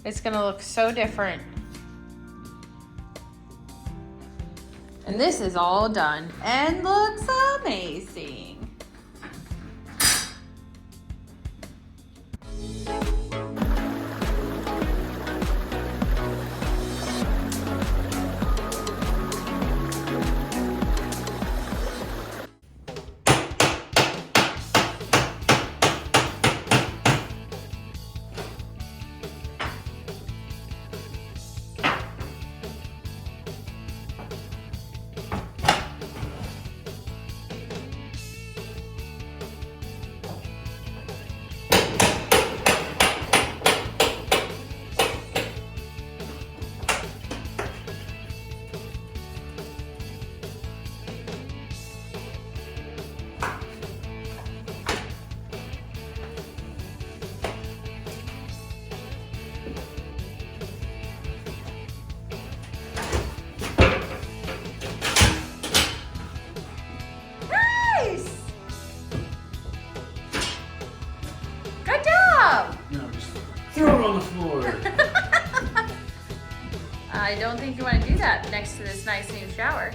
It's gonna look so different. And this is all done and looks amazing. On the floor. I don't think you want to do that next to this nice new shower.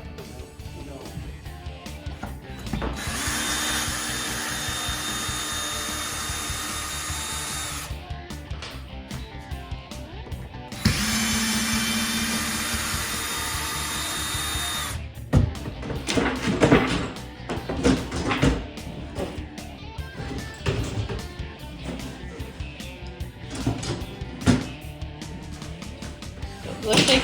Looks like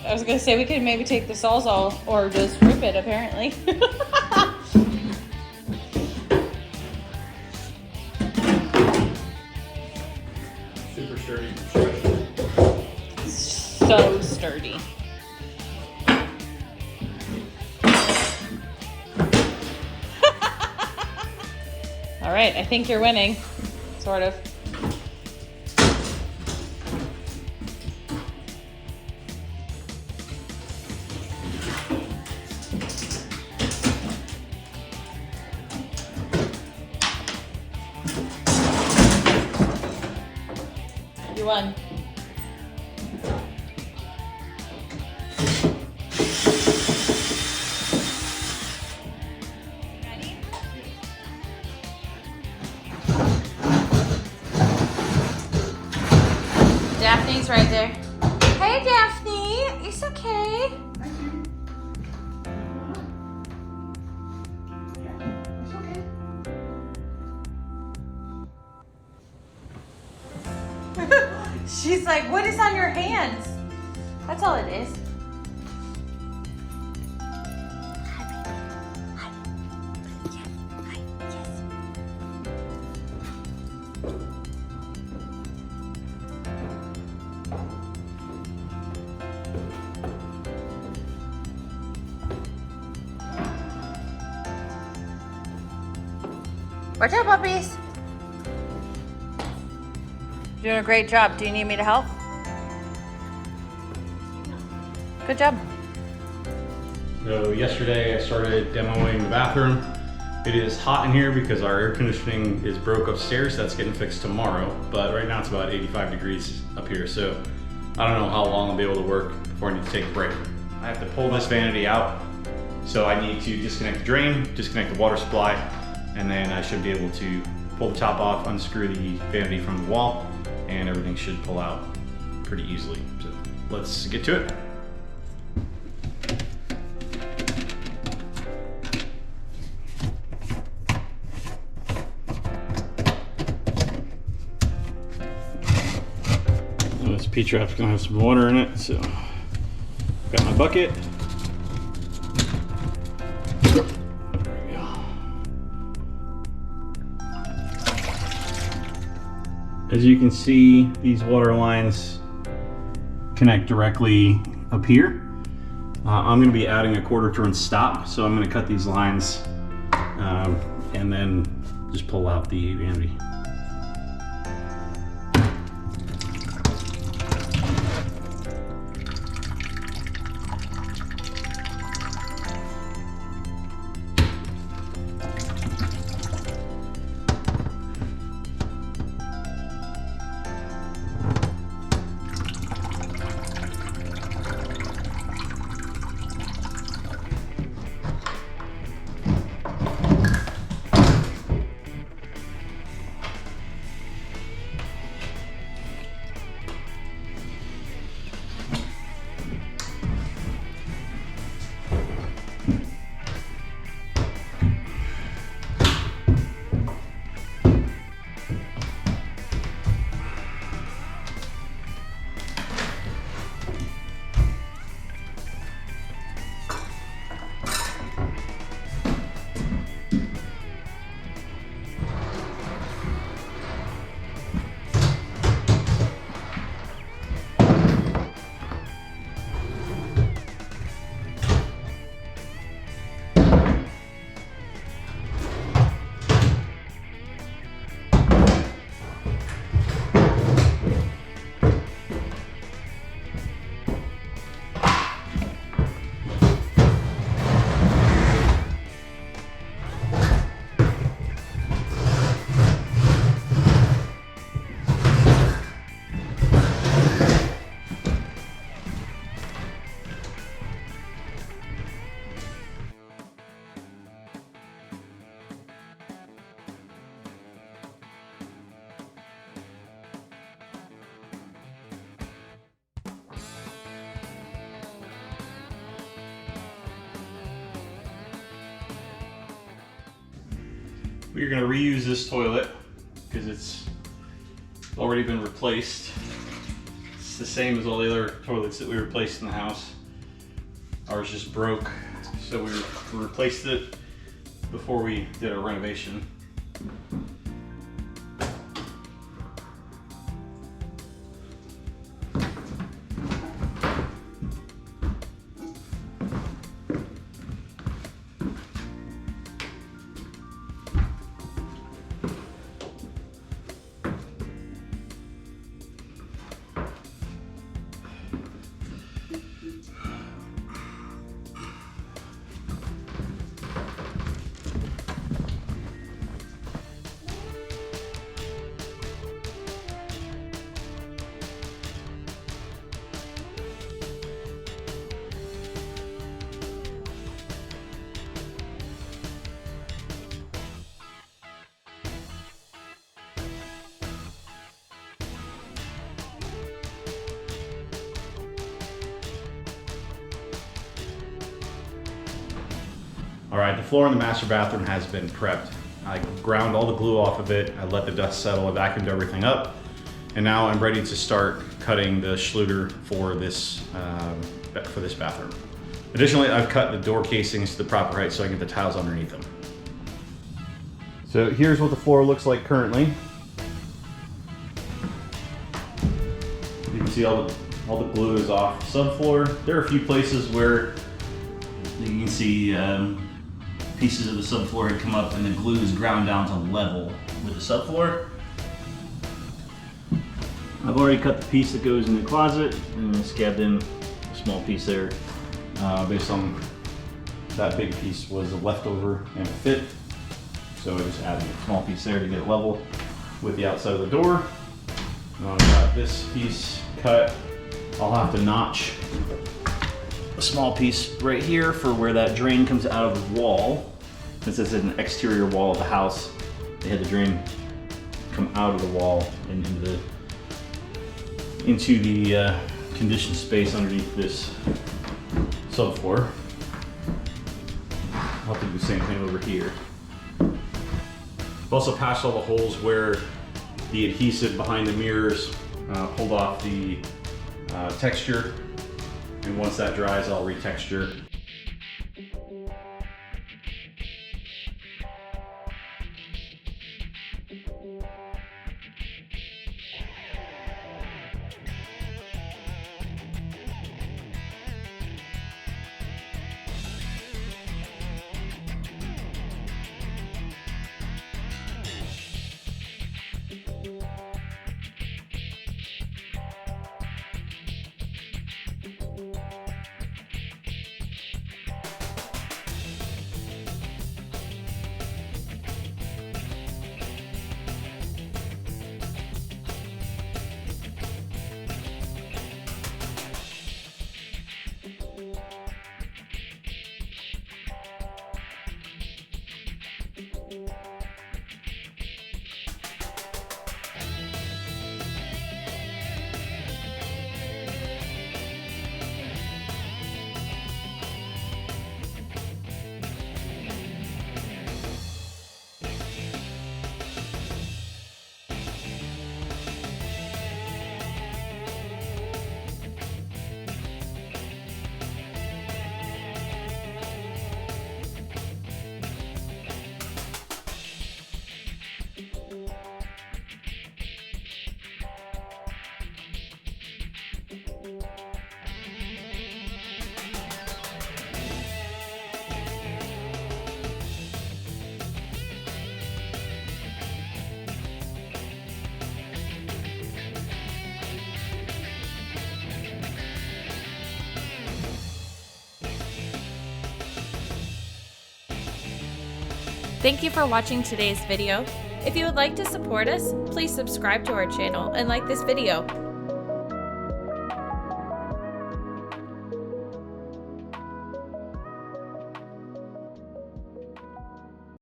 I was gonna say we could maybe take the Sawzall or just rip it apparently. Super sturdy. So sturdy. All right, I think you're winning, sort of. You won. Ready? Daphne's right there. Hey, Daphne. It's okay. She's like, what is on your hands? That's all it is. Watch out, puppies. You're doing a great job. Do you need me to help? Good job. So yesterday I started demoing the bathroom. It is hot in here because our air conditioning is broke upstairs. That's getting fixed tomorrow. But right now it's about 85 degrees up here. So I don't know how long I'll be able to work before I need to take a break. I have to pull this vanity out. So I need to disconnect the drain, disconnect the water supply, and then I should be able to pull the top off, unscrew the vanity from the wall, and everything should pull out pretty easily. So let's get to it. This P-trap's gonna have some water in it, so got my bucket. There we go. As you can see, these water lines connect directly up here. I'm going to be adding a 1/4 turn stop, so I'm going to cut these lines and then just pull out the vanity. we're gonna reuse this toilet because it's already been replaced. It's the same as all the other toilets that we replaced in the house. Ours just broke, so we replaced it before we did our renovation. All right, the floor in the master bathroom has been prepped. I ground all the glue off of it. I let the dust settle, I vacuumed everything up. And now I'm ready to start cutting the Schluter for this bathroom. Additionally, I've cut the door casings to the proper height so I can get the tiles underneath them. So here's what the floor looks like currently. You can see all the glue is off subfloor. There are a few places where you can see pieces of the subfloor had come up and the glue is ground down to level with the subfloor. I've already cut the piece that goes in the closet and scabbed in a small piece there. Based on that big piece was a leftover and a fit. So I just added a small piece there to get it level with the outside of the door. Now I've got this piece cut. I'll have to notch a small piece right here for where that drain comes out of the wall. Since this is an exterior wall of the house, they had the drain come out of the wall and into the conditioned space underneath this subfloor. I'll have to do the same thing over here. I've also patched all the holes where the adhesive behind the mirrors pulled off the texture. And once that dries, I'll retexture. Thank you for watching today's video. If you would like to support us, please subscribe to our channel and like this video.